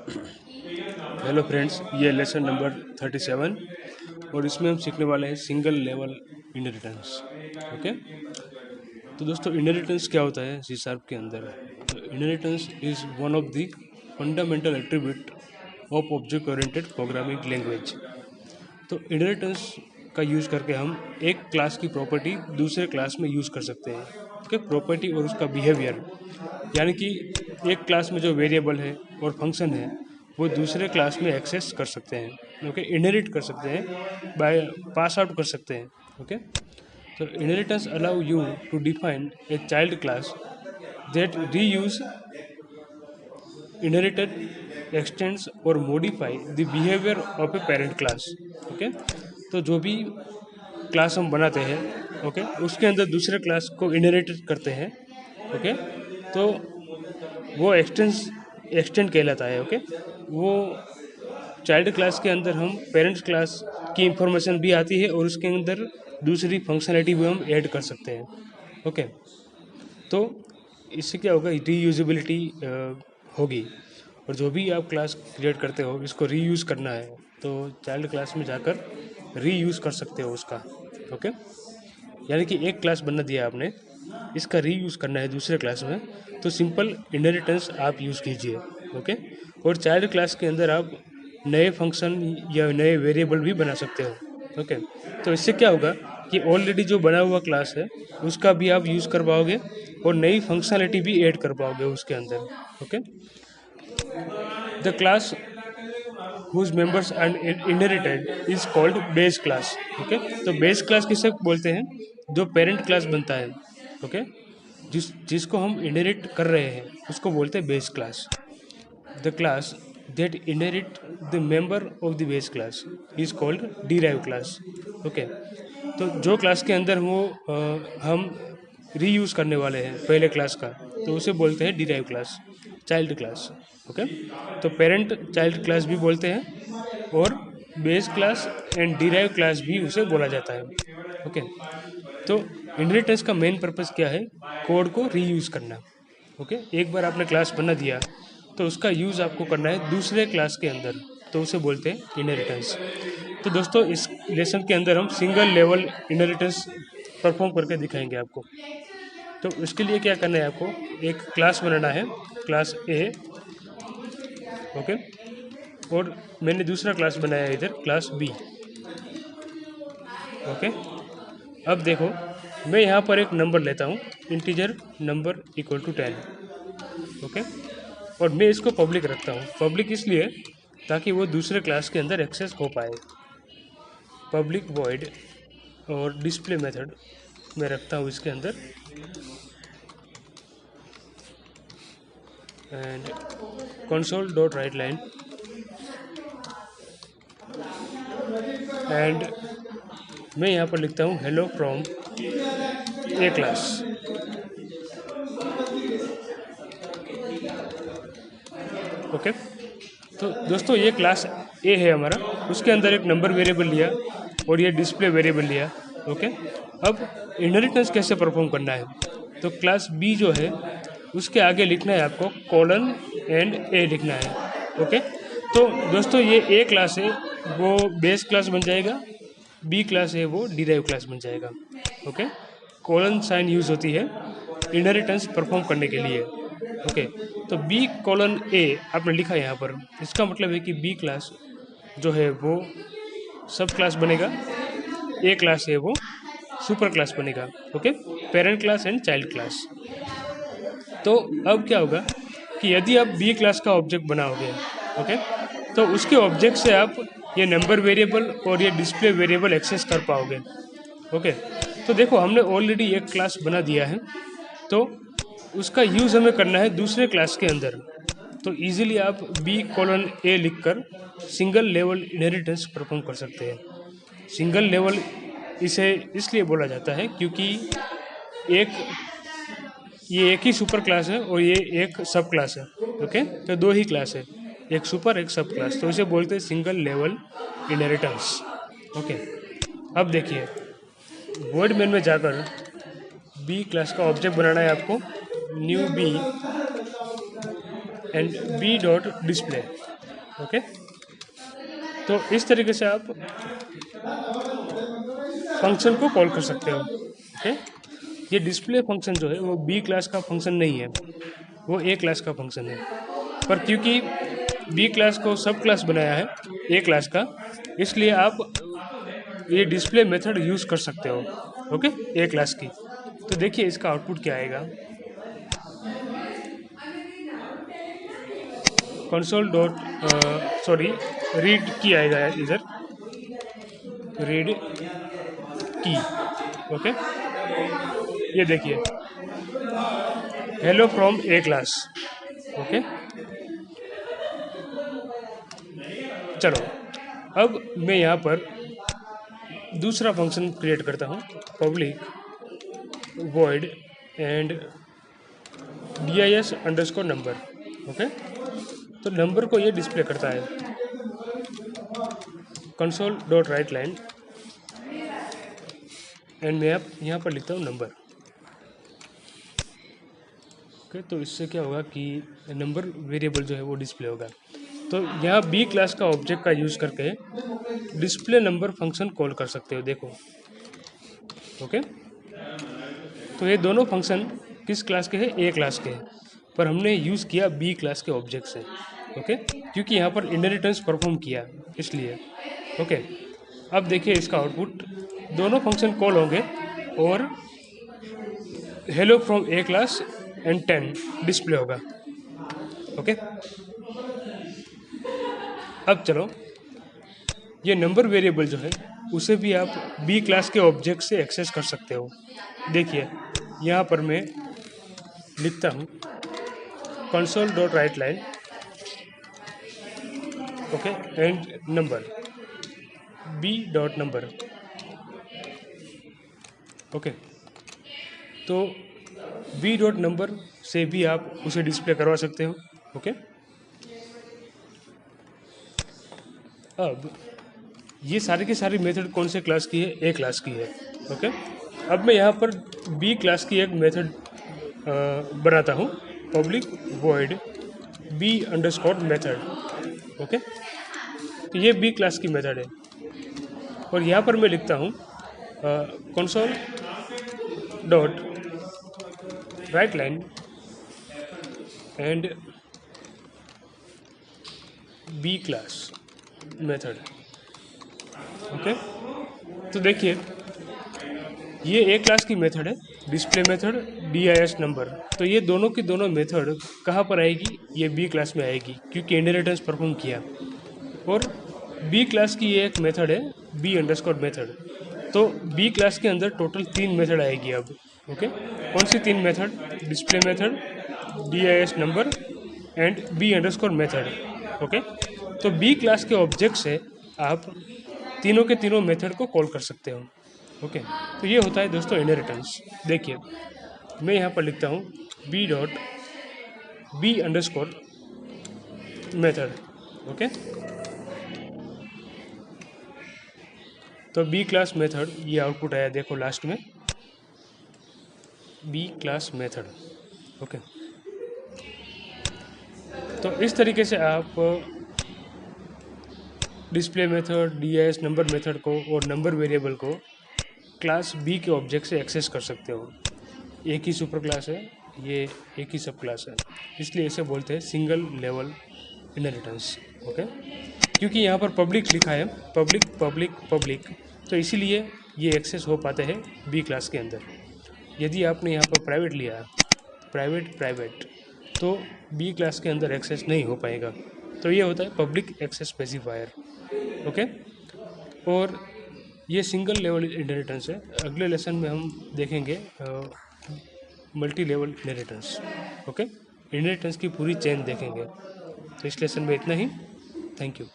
Hello friends, ये lesson number 37 और इसमें हम सीखने वाले हैं सिंगल लेवल इनहेरिटेंस। ओके, तो दोस्तों इनहेरिटेंस क्या होता है सी शार्प के अंदर? तो inheritance is one of the fundamental attribute of object oriented programming language. तो इनहेरिटेंस का यूज़ करके हम एक क्लास की प्रॉपर्टी दूसरे क्लास में यूज़ कर सकते हैं। ओके, प्रॉपर्टी और उसका बिहेवियर, यानी कि एक क्लास में जो वेरिएबल है और फंक्शन है वो दूसरे क्लास में एक्सेस कर सकते हैं। ओके, इनहेरिट कर सकते हैं, बाय पास आउट कर सकते हैं। ओके, तो inheritance allow you to define a child class that reuse inherited extends और modify the behaviour of a parent class. Okay, तो जो भी क्लास हम बनाते हैं, ओके, उसके अंदर दूसरे क्लास को इनहेरिट करते हैं। ओके, तो वो एक्सटेंड कहलाता है। ओके, वो चाइल्ड क्लास के अंदर हम पेरेंट्स क्लास की इंफॉर्मेशन भी आती है और उसके अंदर दूसरी फंक्शनलिटी भी हम ऐड कर सकते हैं। ओके, तो इससे क्या होगा, रीयूजेबिलिटी होगी, और जो भी आप क्लास क्रिएट करते हो इसको रीयूज़ करना है तो चाइल्ड क्लास में जाकर रीयूज़ कर सकते हो उसका। ओके, यानी कि एक क्लास बना दिया आपने, इसका रीयूज़ करना है दूसरे क्लास में, तो सिंपल इनहेरिटेंस आप यूज़ कीजिए। ओके, और चाइल्ड क्लास के अंदर आप नए फंक्शन या नए वेरिएबल भी बना सकते हो। ओके, तो इससे क्या होगा कि ऑलरेडी जो बना हुआ क्लास है उसका भी आप यूज़ कर पाओगे और नई फंक्शनलिटी भी ऐड कर पाओगे उसके अंदर। Okay, the class whose members are inherited is called base class. Okay, तो बेस क्लास किसे बोलते हैं? जो पेरेंट क्लास बनता है। ओके, जिसको हम इनहेरिट कर रहे हैं उसको बोलते हैं base class. The class that inherit the member of the base class is called derive class. Okay, तो जो क्लास के अंदर वो हम रीयूज़ करने वाले हैं पहले क्लास का, तो उसे बोलते हैं derive class, child class. Okay, तो पेरेंट चाइल्ड क्लास भी बोलते हैं और base class and derive class भी उसे बोला जाता है। ओके, तो इनहेरिटेंस का मेन पर्पस क्या है? कोड को रीयूज़ करना। ओके, एक बार आपने क्लास बना दिया तो उसका यूज़ आपको करना है दूसरे क्लास के अंदर, तो उसे बोलते हैं इनहेरिटेंस। तो दोस्तों इस लेसन के अंदर हम सिंगल लेवल इनहेरिटेंस परफॉर्म करके दिखाएंगे आपको। तो इसके लिए क्या करना है, आपको एक क्लास बनाना है, क्लास ए। ओके, और मैंने दूसरा क्लास बनाया है इधर, क्लास बी। ओके, अब देखो मैं यहाँ पर एक नंबर लेता हूँ, integer number equal to 10। Okay, और मैं इसको पब्लिक रखता हूँ। पब्लिक इसलिए ताकि वो दूसरे क्लास के अंदर एक्सेस हो पाए। पब्लिक वॉइड और डिस्प्ले मेथड मैं रखता हूँ इसके अंदर, and console dot write line and मैं यहाँ पर लिखता हूँ hello from A class. Okay, तो दोस्तों ये क्लास ए है हमारा, उसके अंदर एक नंबर वेरिएबल लिया और ये डिस्प्ले वेरिएबल लिया। ओके, अब इनहेरिटेंस कैसे परफॉर्म करना है? तो क्लास बी जो है उसके आगे लिखना है आपको कोलन एंड ए लिखना है। ओके, तो दोस्तों ये ए क्लास है वो बेस क्लास बन जाएगा, बी क्लास है वो डिराइव क्लास बन जाएगा। ओके, कोलन साइन यूज़ होती है इनहेरिटेंस परफॉर्म करने के लिए। ओके, तो बी कोलन ए आपने लिखा है यहाँ पर, इसका मतलब है कि बी क्लास जो है वो सब क्लास बनेगा, ए क्लास है वो सुपर क्लास बनेगा। Okay, parent class and child class. तो अब क्या होगा कि यदि आप बी क्लास का ऑब्जेक्ट बनाओगे, ओके, तो उसके ऑब्जेक्ट से आप ये नंबर वेरिएबल और ये डिस्प्ले वेरिएबल एक्सेस कर पाओगे। ओके, तो देखो हमने ऑलरेडी एक क्लास बना दिया है, तो उसका यूज़ हमें करना है दूसरे क्लास के अंदर। तो इजीली आप बी कोलन ए लिखकर सिंगल लेवल इनहेरिटेंस परफॉर्म कर सकते हैं। सिंगल लेवल इसे इसलिए बोला जाता है क्योंकि ये एक ही सुपर क्लास है और ये एक सब क्लास है। ओके, तो दो ही क्लास है, एक सुपर एक सब क्लास, तो इसे बोलते हैं सिंगल लेवल इनहेरिटेंस। ओके, अब देखिए वर्ड मेन में जाकर बी क्लास का ऑब्जेक्ट बनाना है आपको, new B and B dot display. Okay, तो इस तरीके से आप फंक्शन को कॉल कर सकते हो। ओके, ये डिस्प्ले फंक्शन जो है वो बी क्लास का फंक्शन नहीं है, वो ए क्लास का फंक्शन है। पर क्योंकि बी क्लास को सब क्लास बनाया है ए क्लास का, इसलिए आप ये डिस्प्ले मेथड यूज़ कर सकते हो। ओके, ए क्लास की। तो देखिए इसका आउटपुट क्या आएगा। कंसोल डॉट रीड की आएगा इधर, रीड की। ओके, ये देखिए hello from A class. Okay, चलो अब मैं यहाँ पर दूसरा फंक्शन क्रिएट करता हूँ, public void and dis_number। Okay, तो नंबर को ये डिस्प्ले करता है। Console dot write line and मैं यहाँ पर लिखता हूँ नंबर। ओके, तो इससे क्या होगा कि नंबर वेरिएबल जो है वो डिस्प्ले होगा। तो यहाँ बी क्लास का ऑब्जेक्ट का यूज़ करके डिस्प्ले नंबर फंक्शन कॉल कर सकते हो, देखो। ओके, तो ये दोनों फंक्शन किस क्लास के हैं, ए क्लास के हैं, पर हमने यूज़ किया बी क्लास के ऑब्जेक्ट से। ओके, क्योंकि यहाँ पर इनहेरिटेंस परफॉर्म किया इसलिए। ओके, अब देखिए इसका आउटपुट, दोनों फंक्शन कॉल होंगे और hello from A class and 10 display होगा। ओके, अब चलो ये नंबर वेरिएबल जो है उसे भी आप बी क्लास के ऑब्जेक्ट से एक्सेस कर सकते हो। देखिए यहाँ पर मैं लिखता हूँ console dot write line, okay, and number B dot number. Okay, तो बी डॉट नंबर से भी आप उसे डिस्प्ले करवा सकते हो। ओके, अब ये सारी की सारी मेथड कौन से क्लास की है, ए क्लास की है। ओके, अब मैं यहाँ पर बी क्लास की एक मेथड बनाता हूँ, public void B underscore method. Okay, तो ये बी क्लास की मेथड है और यहाँ पर मैं लिखता हूँ console dot write line and B class method. Okay, तो देखिए ये ए क्लास की मेथड है, डिस्प्ले मेथड dis नंबर। तो ये दोनों की दोनों मेथड कहाँ पर आएगी, ये बी क्लास में आएगी क्योंकि इनहेरिटेंस परफॉर्म किया। और बी क्लास की ये एक मेथड है बी अंडरस्कोर मेथड। तो बी क्लास के अंदर टोटल 3 मेथड आएगी अब। ओके, कौन सी 3 method, display method, dis number and B underscore method. Okay, तो बी क्लास के ऑब्जेक्ट से आप तीनों के तीनों मेथड को कॉल कर सकते हो। ओके, तो ये होता है दोस्तों इनहेरिटेंस। देखिए मैं यहाँ पर लिखता हूँ B dot B underscore method. Okay, तो बी क्लास मेथड, ये आउटपुट आया देखो लास्ट में, बी क्लास मेथड। ओके, तो इस तरीके से आप display method, dis number method को और नंबर वेरिएबल को क्लास बी के ऑब्जेक्ट से एक्सेस कर सकते हो। एक ही सुपर क्लास है, ये एक ही सब क्लास है, इसलिए इसे बोलते हैं सिंगल लेवल इनहेरिटेंस। ओके, क्योंकि यहाँ पर पब्लिक लिखा है, पब्लिक पब्लिक पब्लिक, तो इसीलिए ये एक्सेस हो पाते हैं बी क्लास के अंदर। यदि आपने यहाँ पर प्राइवेट लिया, प्राइवेट प्राइवेट, तो बी क्लास के अंदर एक्सेस नहीं हो पाएगा। तो ये होता है पब्लिक एक्सेस स्पेसिफायर। ओके, और ये सिंगल लेवल इनहेरिटेंस है। अगले लेसन में हम देखेंगे multi level inheritance. Okay, inheritance की पूरी चेन देखेंगे। तो इस लेसन में इतना ही। Thank you.